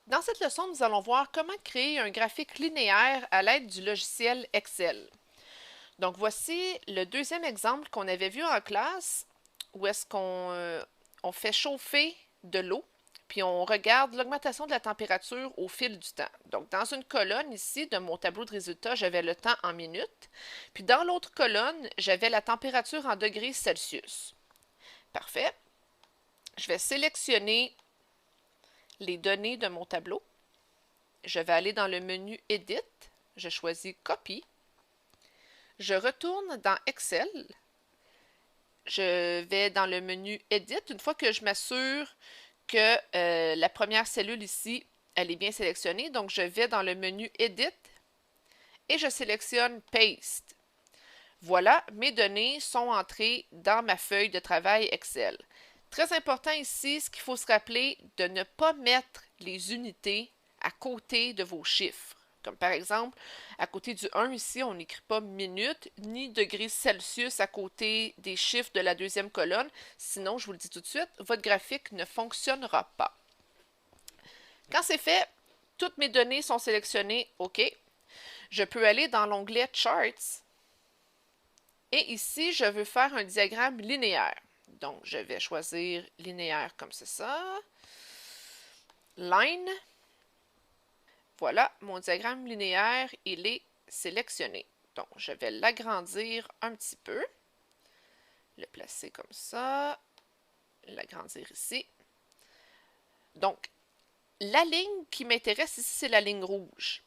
Dans cette leçon, nous allons voir comment créer un graphique linéaire à l'aide du logiciel Excel. Donc voici le deuxième exemple qu'on avait vu en classe où est-ce qu'on fait chauffer de l'eau, puis on regarde l'augmentation de la température au fil du temps. Donc dans une colonne ici de mon tableau de résultats, j'avais le temps en minutes, puis dans l'autre colonne, j'avais la température en degrés Celsius. Parfait. Je vais sélectionner les données de mon tableau. Je vais aller dans le menu Edit, je choisis Copie, je retourne dans Excel, je vais dans le menu Edit. Une fois que je m'assure que la première cellule ici, elle est bien sélectionnée, donc je vais dans le menu Edit et je sélectionne Paste. Voilà, mes données sont entrées dans ma feuille de travail Excel. Très important ici, ce qu'il faut se rappeler, de ne pas mettre les unités à côté de vos chiffres. Comme par exemple, à côté du 1 ici, on n'écrit pas minute ni degrés Celsius à côté des chiffres de la deuxième colonne. Sinon, je vous le dis tout de suite, votre graphique ne fonctionnera pas. Quand c'est fait, toutes mes données sont sélectionnées. OK. Je peux aller dans l'onglet Charts. Et ici, je veux faire un diagramme linéaire. Donc, je vais choisir linéaire comme c'est ça. Line. Voilà, mon diagramme linéaire, il est sélectionné. Donc, je vais l'agrandir un petit peu. Le placer comme ça. L'agrandir ici. Donc, la ligne qui m'intéresse ici, c'est la ligne rouge.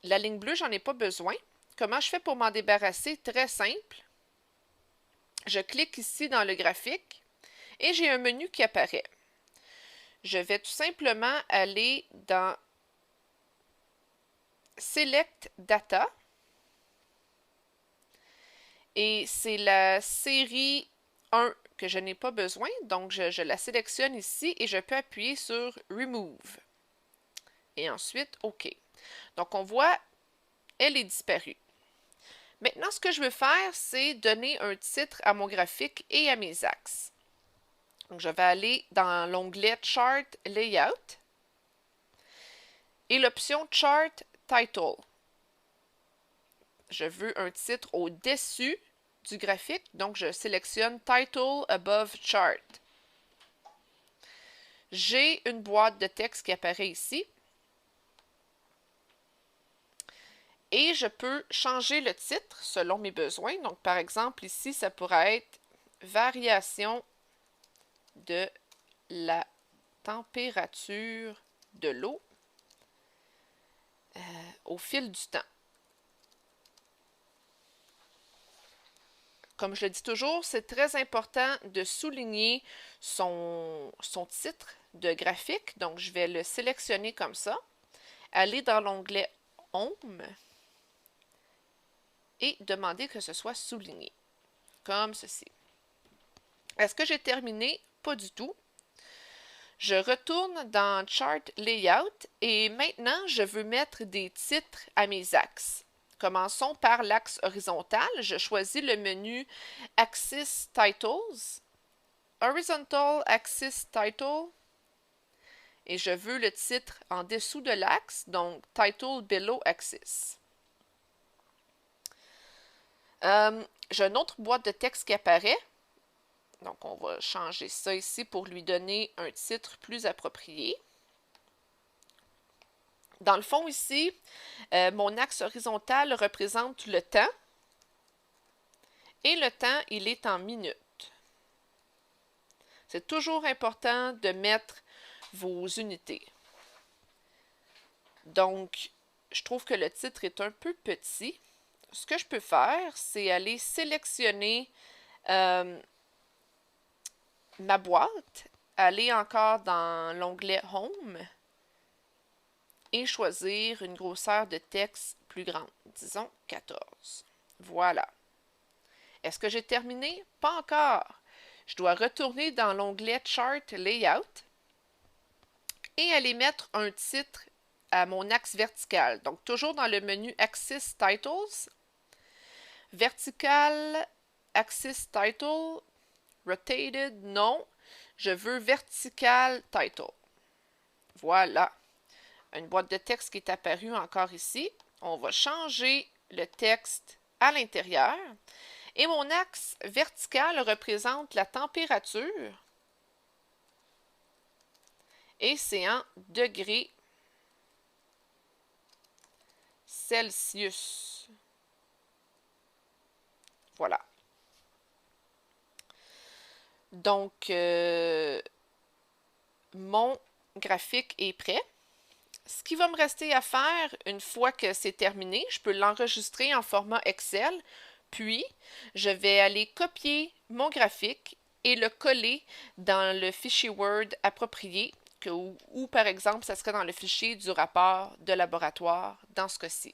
La ligne bleue, j'en ai pas besoin. Comment je fais pour m'en débarrasser? Très simple. Je clique ici dans le graphique et j'ai un menu qui apparaît. Je vais tout simplement aller dans Select Data et c'est la série 1 que je n'ai pas besoin, donc je la sélectionne ici et je peux appuyer sur Remove. Et ensuite, OK. Donc on voit, elle est disparue. Maintenant, ce que je veux faire, c'est donner un titre à mon graphique et à mes axes. Donc je vais aller dans l'onglet Chart Layout et l'option Chart Title. Je veux un titre au-dessus du graphique, donc je sélectionne Title Above Chart. J'ai une boîte de texte qui apparaît ici. Et je peux changer le titre selon mes besoins. Donc, par exemple, ici, ça pourrait être Variation de la température de l'eau au fil du temps. Comme je le dis toujours, c'est très important de souligner son titre de graphique. Donc, je vais le sélectionner comme ça, aller dans l'onglet Home et demander que ce soit souligné, comme ceci. Est-ce que j'ai terminé? Pas du tout. Je retourne dans Chart Layout et maintenant, je veux mettre des titres à mes axes. Commençons par l'axe horizontal. Je choisis le menu Axis Titles, Horizontal Axis Title, et je veux le titre en dessous de l'axe, donc Title Below Axis. J'ai une autre boîte de texte qui apparaît. Donc, on va changer ça ici pour lui donner un titre plus approprié. Dans le fond, ici, mon axe horizontal représente le temps. Et le temps, il est en minutes. C'est toujours important de mettre vos unités. Donc, je trouve que le titre est un peu petit. Ce que je peux faire, c'est aller sélectionner ma boîte, aller encore dans l'onglet Home et choisir une grosseur de texte plus grande, disons 14. Voilà. Est-ce que j'ai terminé? Pas encore. Je dois retourner dans l'onglet Chart Layout et aller mettre un titre à mon axe vertical. Donc, toujours dans le menu Axis Titles, vertical, Axis Title, Rotated, non. Je veux Vertical Title. Voilà. une boîte de texte qui est apparue encore ici. On va changer le texte à l'intérieur. Et mon axe vertical représente la température. Et c'est en degrés Celsius. Voilà. Donc, mon graphique est prêt. Ce qui va me rester à faire une fois que c'est terminé, je peux l'enregistrer en format Excel, puis je vais aller copier mon graphique et le coller dans le fichier Word approprié, ou par exemple, ça serait dans le fichier du rapport de laboratoire dans ce cas-ci.